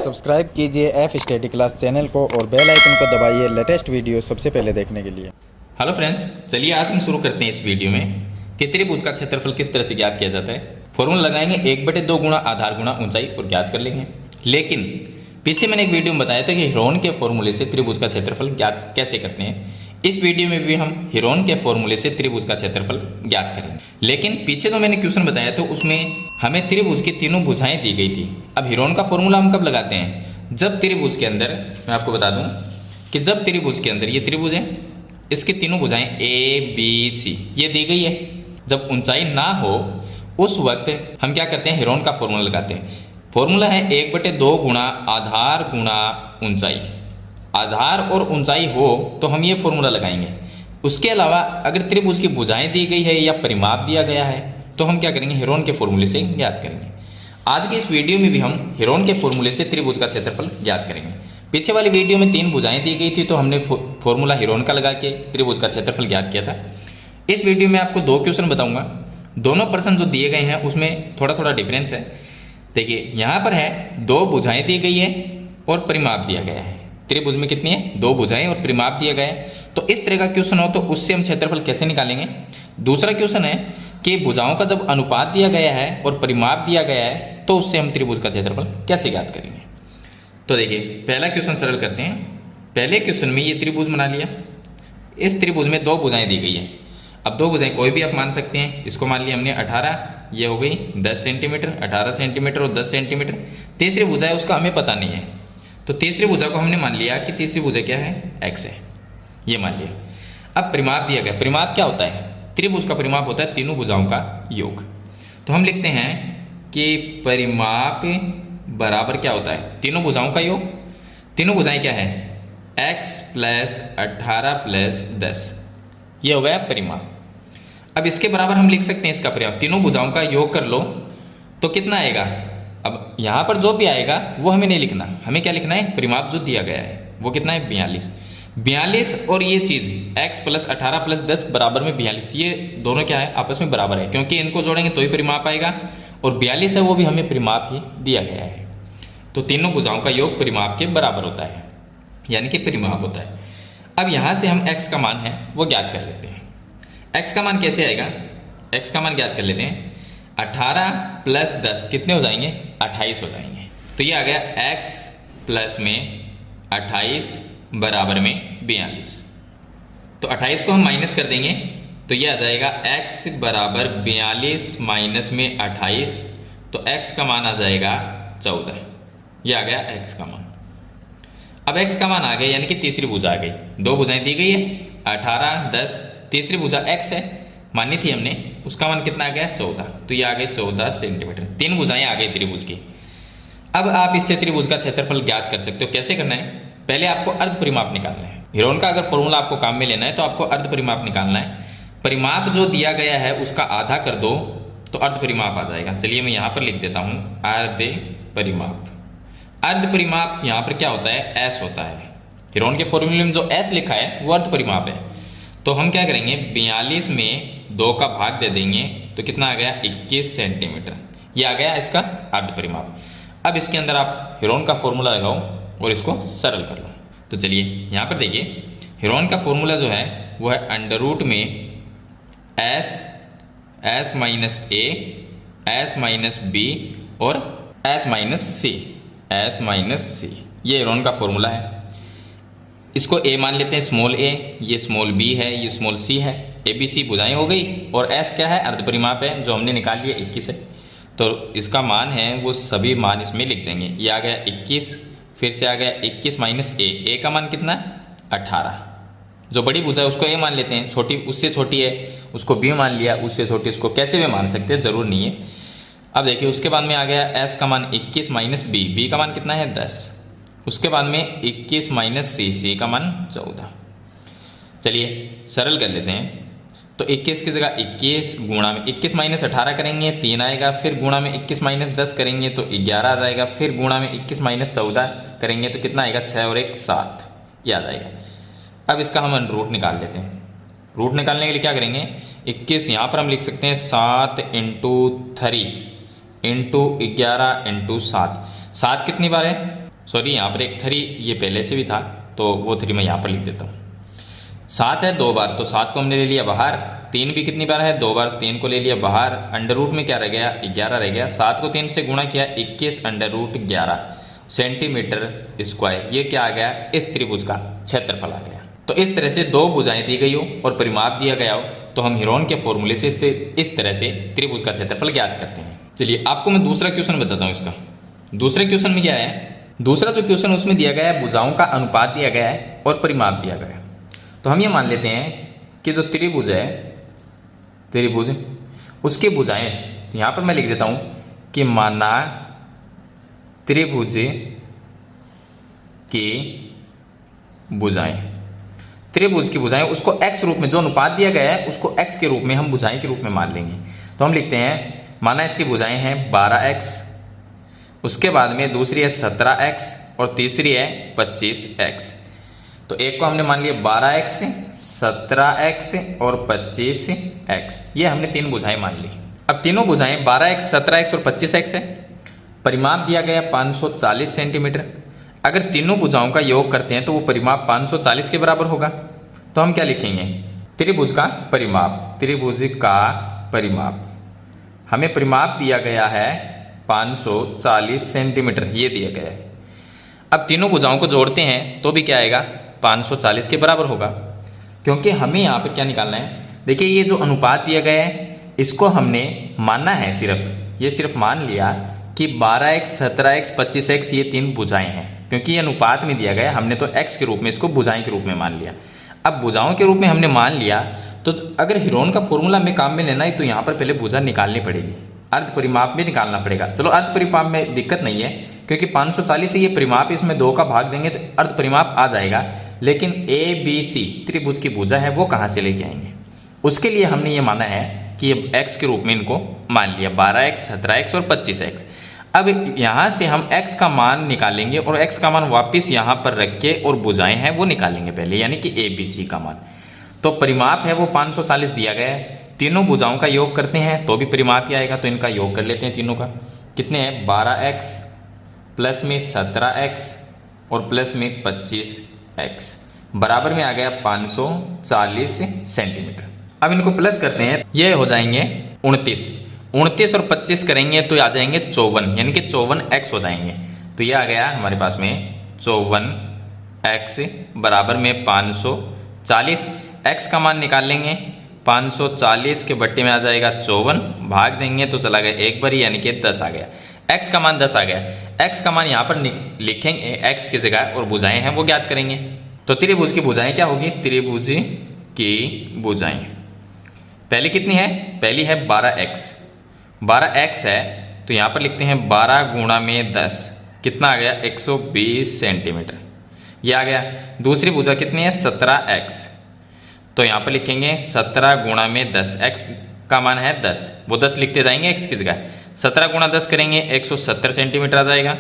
Subscribe कीजिए F study class channel को और बेल आइकन को दबाइए लेटेस्ट वीडियो सबसे पहले देखने के लिए। हेलो फ्रेंड्स, चलिए आज हम शुरू करते हैं इस वीडियो में कि त्रिभुज का क्षेत्रफल किस तरह से ज्ञात किया जाता है। फॉर्मूला लगाएंगे 1/2 गुणा आधार गुणा ऊंचाई और ज्ञात कर लेंगे। लेकिन पीछे मैंने एक वीडियो में बताया था कि हीरोन के फॉर्मूले से त्रिभुज का क्षेत्रफल ज्ञात कैसे करते हैं। इस वीडियो में भी हम हीरोन के फॉर्मूले से त्रिभुज का क्षेत्रफल ज्ञात करेंगे। लेकिन पीछे जो मैंने क्वेश्चन बताया तो उसमें हमें त्रिभुज की तीनों भुजाएं दी गई थी। अब हीरोन का फॉर्मूला हम कब लगाते हैं? जब त्रिभुज के अंदर, मैं आपको बता दूं कि जब त्रिभुज के अंदर ये त्रिभुज है, इसकी तीनों भुजाएं ए बी सी ये दी गई है, जब ऊंचाई ना हो उस वक्त हम क्या करते हैं? हीरोन का फॉर्मूला लगाते हैं। फॉर्मूला है 1/2 गुणा आधार गुणा ऊंचाई। आधार और ऊंचाई हो तो हम ये फॉर्मूला लगाएंगे। उसके अलावा अगर त्रिभुज की भुजाएं दी गई है या परिमाप दिया गया है तो हम क्या करेंगे? हीरोन के फॉर्मूले से ज्ञात करेंगे। आज की इस वीडियो में भी हम हीरोन के फॉर्मूले से त्रिभुज का क्षेत्रफल ज्ञात करेंगे। पीछे वाली वीडियो में 3 भुजाएं दी गई थी तो हमने फॉर्मूला हीरोन का लगा के त्रिभुज का क्षेत्रफल ज्ञात किया था। इस वीडियो में आपको 2 क्वेश्चन बताऊंगा। दोनों प्रश्न जो दिए गए हैं उसमें थोड़ा थोड़ा डिफरेंस है। देखिए यहाँ पर है 2 भुजाएं दी गई है और परिमाप दिया गया है। त्रिभुज में कितनी है? 2 भुजाएं और परिमाप दिया गया है। तो इस तरह का क्वेश्चन हो तो उससे हम क्षेत्रफल कैसे निकालेंगे? दूसरा क्वेश्चन है कि भुजाओं का जब अनुपात दिया गया है और परिमाप दिया गया है तो उससे हम त्रिभुज का क्षेत्रफल कैसे ज्ञात करेंगे। तो देखिए पहला क्वेश्चन सरल करते हैं। पहले क्वेश्चन में ये त्रिभुज बना लिया। इस त्रिभुज में 2 भुजाएं दी गई है। अब 2 भुजाएं कोई भी आप मान सकते हैं। इसको मान लिया हमने 18, ये हो गई 10 सेंटीमीटर, 18 सेंटीमीटर और 10 सेंटीमीटर। तीसरी भुजा है उसका हमें पता नहीं है, तो तीसरी भुजा को हमने मान लिया कि तीसरी भुजा क्या है? x है, ये मान लिया। अब परिमाप दिया गया। परिमाप क्या होता है? त्रिभुज का परिमाप होता है तीनों भुजाओं का योग। तो हम लिखते हैं कि परिमाप बराबर क्या होता है? तीनों भुजाओं का योग। तीनों भुजाएं क्या है? x + 18 + 10, ये हो गया परिमाप। अब इसके बराबर हम लिख सकते हैं इसका परिमाप। तीनों भुजाओं का योग कर लो तो कितना आएगा? अब यहाँ पर जो भी आएगा वो हमें नहीं लिखना, हमें क्या लिखना है? परिमाप जो दिया गया है वो कितना है? 42। 42 और ये चीज़ x + 18 + 10 बराबर में 42, ये दोनों क्या है? आपस में बराबर है, क्योंकि इनको जोड़ेंगे तो ही परिमाप आएगा। और 42 है वो भी हमें परिमाप ही दिया गया है। तो तीनों भुजाओं का योग परिमाप के बराबर होता है, यानी कि परिमाप होता है। अब यहाँ से हम x का मान है वो ज्ञात कर लेते हैं। x का मान कैसे आएगा? x का मान ज्ञात कर लेते हैं। 18 + 10 कितने हो जाएंगे? 28 हो जाएंगे। तो ये आ गया x प्लस में 28 बराबर में 42। तो 28 को हम माइनस कर देंगे तो ये आ जाएगा x बराबर 42 माइनस में 28, तो x का मान आ जाएगा 14। ये आ गया x का मान। अब x का मान आ गया, यानी कि तीसरी भुजा आ गई। 2 भुजाएं दी गई है 18 10, तीसरी भुजा x है, मानी थी हमने, उसका मान कितना आ गया? 14। तो ये आ गए 14 सेंटीमीटर। 3 भुजाएं आ गई त्रिभुज की। अब आप इससे त्रिभुज का क्षेत्रफल ज्ञात कर सकते हो। कैसे करना है? पहले आपको अर्ध परिमाप निकालना है। हीरोन का अगर फॉर्मूला आपको काम में लेना है तो आपको अर्ध परिमाप निकालना है। परिमाप जो दिया गया है उसका आधा कर दो तो अर्ध परिमाप आ जाएगा। चलिए मैं यहाँ पर लिख देता हूँ अर्ध परिमाप। अर्ध परिमाप यहाँ पर क्या होता है? s होता है। हीरोन के फॉर्मूले में जो s लिखा है वो अर्ध परिमाप है। तो हम क्या करेंगे? 42 में 2 का भाग दे देंगे तो कितना आ गया? 21 सेंटीमीटर। ये आ गया इसका अर्ध परिमाप। अब इसके अंदर आप हीरोन का फॉर्मूला लगाओ और इसको सरल कर लो। तो चलिए यहाँ पर देखिए हीरोन का फॉर्मूला जो है वो है अंडर रूट में s - a s - b और s - c। ये हीरोन का फॉर्मूला है। इसको a मान लेते हैं, स्मॉल a, ये स्मॉल b है, ये स्मॉल c है। a b c भुजाएं हो गई और s क्या है? अर्ध परिमाप है जो हमने निकाल लिया 21 है। तो इसका मान है वो सभी मान इसमें लिख देंगे। ये आ गया 21, फिर से आ गया 21 माइनस a का मान कितना? 18। जो बड़ी भुजा है उसको a मान लेते हैं, छोटी उससे छोटी है उसको b मान लिया, उससे छोटी उसको कैसे भी मान सकते हैं, जरूर नहीं है। अब देखिए उसके बाद में आ गया s का मान 21 माइनस b का मान कितना है? 10। उसके बाद में 21 माइनस c का मान 14। चलिए सरल कर लेते हैं। तो 21 की जगह 21 गुणा में 21 माइनस 18 करेंगे 3 आएगा, फिर गुणा में 21 माइनस 10 करेंगे तो 11 आ जाएगा, फिर गुणा में 21 माइनस 14 करेंगे तो कितना आएगा? 6 और 1 7, ये आ जाएगा। अब इसका हम रूट निकाल लेते हैं। रूट निकालने के लिए क्या करेंगे? 21 यहाँ पर हम लिख सकते हैं 7 × 3 × 11 × 7। 7 कितनी बार है? सॉरी यहाँ पर एक 3 ये पहले से भी था, तो वो 3 मैं यहाँ पर लिख देता हूँ। 7 है 2 बार, तो 7 को हमने ले लिया बाहर। 3 भी कितनी बार है, 2 बार, 3 को ले लिया बाहर। अंडर रूट में क्या रह गया, 11 रह गया। 7 को 3 से गुणा किया, 21 अंडर रूट 11 सेंटीमीटर स्क्वायर। ये क्या आ गया, इस त्रिभुज का क्षेत्रफल आ गया। तो इस तरह से 2 भुजाएं दी गई हो और परिमाप दिया गया हो, तो हम हीरोन के फॉर्मूले से इस तरह से त्रिभुज का क्षेत्रफल ज्ञात करते हैं। चलिए आपको मैं दूसरा क्वेश्चन बताता हूँ इसका। दूसरे क्वेश्चन में क्या है, दूसरा जो क्वेश्चन उसमें दिया गया है, भुजाओं का अनुपात दिया गया है और परिमाप दिया गया है। तो हम ये मान लेते हैं कि जो त्रिभुज है, त्रिभुज उसकी भुजाएं, तो यहाँ पर मैं लिख देता हूँ कि माना त्रिभुज की भुजाएं, त्रिभुज की भुजाएं, उसको x रूप में, जो अनुपात दिया गया है उसको x के रूप में हम भुजाएं के रूप में मान लेंगे। तो हम लिखते हैं, माना इसकी भुजाएं हैं 12x, उसके बाद में दूसरी है 17x और तीसरी है 25x। तो एक को हमने मान लिया 12x, 17x और 25x, ये हमने 3 भुजाएं मान ली। अब तीनों भुजाएं 12x, 17x और 25x है। परिमाप दिया गया 540 सेंटीमीटर। अगर तीनों भुजाओं का योग करते हैं तो वो परिमाप 540 के बराबर होगा। तो हम क्या लिखेंगे, त्रिभुज का परिमाप, त्रिभुज का परिमाप। हमें परिमाप दिया गया है 540 सेंटीमीटर, ये दिया गया है। अब तीनों भुजाओं को जोड़ते हैं तो भी क्या आएगा, 540 के बराबर होगा। क्योंकि हमें यहाँ पर क्या निकालना है, देखिए ये जो अनुपात दिया गया है इसको हमने मानना है, ये सिर्फ मान लिया कि 12x, 17x, 25x ये 3 भुजाएं हैं। क्योंकि ये अनुपात में दिया गया, हमने तो x के रूप में इसको भुजाएं के रूप में मान लिया। अब भुजाओं के रूप में हमने मान लिया, तो अगर हीरोन का फॉर्मूला में काम में लेना है तो यहाँ पर पहले भुजा निकालनी पड़ेगी, अर्ध परिमाप भी निकालना पड़ेगा। चलो अर्ध परिमाप में दिक्कत नहीं है, क्योंकि 540 से ये परिमाप, इसमें 2 का भाग देंगे तो अर्ध परिमाप आ जाएगा। लेकिन ABC त्रिभुज की भुजा है वो कहाँ से लेके आएंगे, उसके लिए हमने ये माना है कि ये x के रूप में इनको मान लिया, 12x, 17x और 25x। अब यहाँ से हम x का मान निकालेंगे और x का मान वापस यहाँ पर रख के और भुजाएं हैं वो निकालेंगे पहले, यानी कि ABC का मान। तो परिमाप है वो 540 दिया गया है। तीनों भुजाओं का योग करते हैं तो भी परिमाप ही आएगा, तो इनका योग कर लेते हैं तीनों का। कितने हैं, 12x प्लस में 17x और प्लस में 25x बराबर में आ गया 540 सेंटीमीटर। अब इनको प्लस करते हैं, ये हो जाएंगे 29 और 25 करेंगे तो आ जाएंगे 54, यानी कि 54x हो जाएंगे। तो ये आ गया हमारे पास में 54x बराबर में 540। x का मान निकाल लेंगे, 540 के बट्टे में आ जाएगा 54, भाग देंगे तो चला गया एक बार, यानी कि 10 आ गया। x का मान 10 आ गया। x का मान यहाँ पर लिखेंगे x की जगह और भुजाएं हैं वो ज्ञात करेंगे। तो त्रिभुज की भुजाएं क्या होगी, त्रिभुज की भुजाएं पहली कितनी है, पहली है 12x है, तो यहाँ पर लिखते हैं 12 गुणा में 10, कितना आ गया, 120 सेंटीमीटर, ये आ गया। दूसरी भुजा कितनी है, 17x, तो यहाँ पर लिखेंगे 17 गुणा में 10, x का मान है 10, वो 10 लिखते जाएंगे x की जगह। 17 गुणा 10 करेंगे 170 सेंटीमीटर आ जाएगा।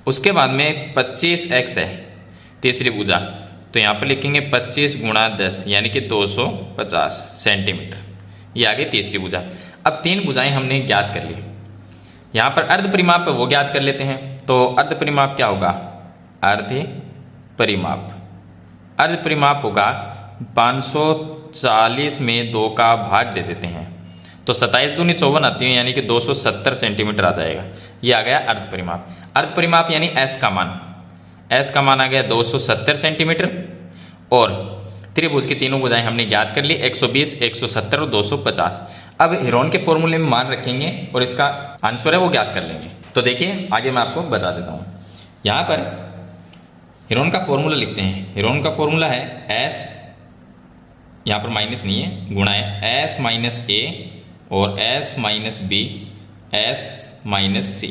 उसके बाद में 25x है तीसरी भुजा, तो यहाँ पर लिखेंगे 25 गुणा 10 यानी कि 250 सेंटीमीटर, ये आ गई तीसरी भुजा। अब 3 भुजाएं हमने ज्ञात कर ली। यहाँ पर अर्ध परिमाप वो ज्ञात कर लेते हैं। तो अर्ध परिमाप क्या होगा, अर्ध परिमाप होगा 540 में 2 का भाग दे देते हैं, तो 27 दूनी 54 आती है, यानी कि 270 सेंटीमीटर आ जाएगा। ये आ गया अर्ध परिमाप। अर्ध परिमाप यानी s का मान आ गया 270 सेंटीमीटर। और त्रिभुज की तीनों भुजाएं हमने ज्ञात कर ली, 120, 170 और 250। अब हीरोन के फॉर्मूले में मान रखेंगे और इसका आंसर है वो ज्ञात कर लेंगे। तो देखिए आगे मैं आपको बता देता हूँ। यहाँ पर हीरोन का फॉर्मूला लिखते हैं। हीरोन का फॉर्मूला है s, यहाँ पर माइनस नहीं है, गुणा है, s माइनस a और s minus b, s minus c।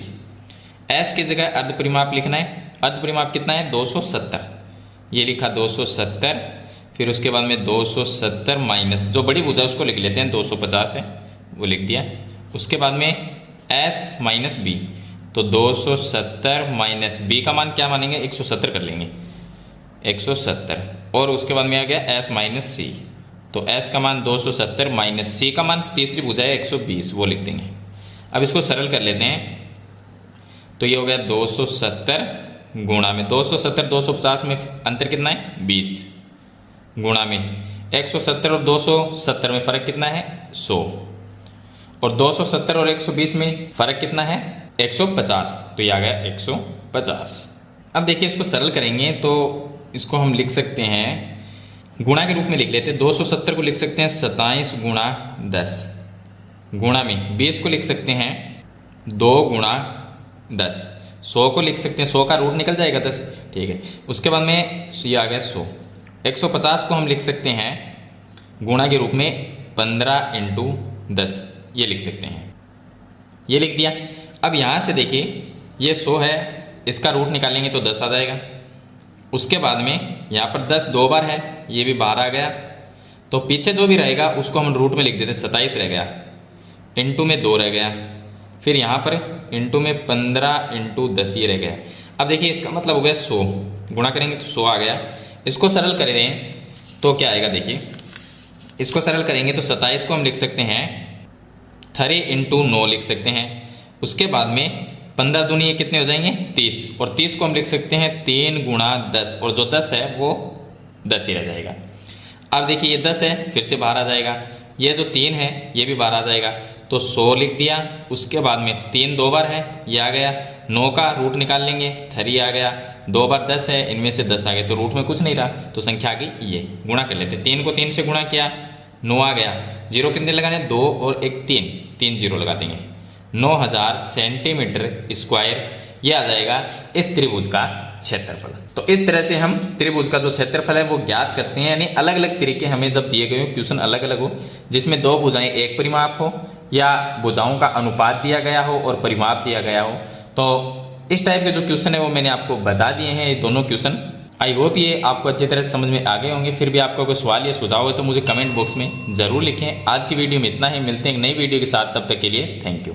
s की जगह अर्ध परिमाप लिखना है। अर्ध परिमाप कितना है, 270, ये लिखा 270। फिर उसके बाद में 270 माइनस जो बड़ी भुजा उसको लिख लेते हैं, 250 है वो लिख दिया। उसके बाद में s माइनस b, तो 270 माइनस b का मान क्या मानेंगे, 170 कर लेंगे, 170। और उसके बाद में आ गया s माइनस c, तो s का मान 270 माइनस c का मान तीसरी भुजा है 120, वो लिख देंगे। अब इसको सरल कर लेते हैं, तो ये हो गया 270 गुणा में 270 250 में अंतर कितना है 20, गुणा में 170 और 270 में फ़र्क कितना है 100, और 270 और 120 में फ़र्क कितना है 150, तो ये आ गया 150। अब देखिए इसको सरल करेंगे तो इसको हम लिख सकते हैं, गुणा के रूप में लिख लेते हैं। 270 को लिख सकते हैं 27 गुणा 10, गुणा में 20 को लिख सकते हैं 2 गुणा 10, 100 को लिख सकते हैं, 100 का रूट निकल जाएगा 10, ठीक है। उसके बाद में ये आ गया 100। 150 को हम लिख सकते हैं गुणा के रूप में 15 इंटू 10, ये लिख सकते हैं, ये लिख दिया। अब यहाँ से देखिए ये 100 है, इसका रूट निकालेंगे तो 10 आ जाएगा। उसके बाद में यहाँ पर 10 2 बार है, ये भी बाहर आ गया, तो पीछे जो भी रहेगा उसको हम रूट में लिख देते, 27 रह गया, इंटू में 2 रह गया, फिर यहाँ पर इंटू में 15 इंटू 10 ये रह गया। अब देखिए इसका मतलब हो गया 100, गुणा करेंगे तो 100 आ गया। इसको सरल करें तो क्या आएगा, देखिए इसको सरल करेंगे तो 27 को हम लिख सकते हैं 3 इंटू 9 लिख सकते हैं। उसके बाद में 15 दूनी ये कितने हो जाएंगे 30, और 30 को हम लिख सकते हैं 3 गुणा 10, और जो 10 है वो 10 ही रह जाएगा। अब देखिए ये 10 है, फिर से बाहर आ जाएगा, ये जो 3 है ये भी बाहर आ जाएगा, तो 100 लिख दिया। उसके बाद में 3 2 बार है, ये आ गया, 9 का रूट निकाल लेंगे, 3 आ गया, 2 बार 10 है, इनमें से 10 आ गए, तो रूट में कुछ नहीं रहा, तो संख्या आ गई ये। गुणा कर लेते, 3 को 3 से गुणा किया, 9 आ गया, जीरो कितने लगाने 2 और 1 3, 3 जीरो लगा देंगे, 9000 सेंटीमीटर स्क्वायर ये आ जाएगा इस त्रिभुज का क्षेत्रफल। तो इस तरह से हम त्रिभुज का जो क्षेत्रफल है वो ज्ञात करते हैं, यानी अलग अलग तरीके हमें जब दिए गए हो, क्वेश्चन अलग अलग हो, जिसमें 2 भुजाएं एक परिमाप हो या भुजाओं का अनुपात दिया गया हो और परिमाप दिया गया हो, तो इस टाइप के जो क्वेश्चन है वो मैंने आपको बता दिए हैं, ये दोनों क्वेश्चन। आई होप ये आपको अच्छी तरह से समझ में आ गए होंगे। फिर भी आपका कोई सवाल या सुझाव है तो मुझे कमेंट बॉक्स में ज़रूर लिखें। आज की वीडियो में इतना ही, मिलते हैं एक नई वीडियो के साथ, तब तक के लिए थैंक यू।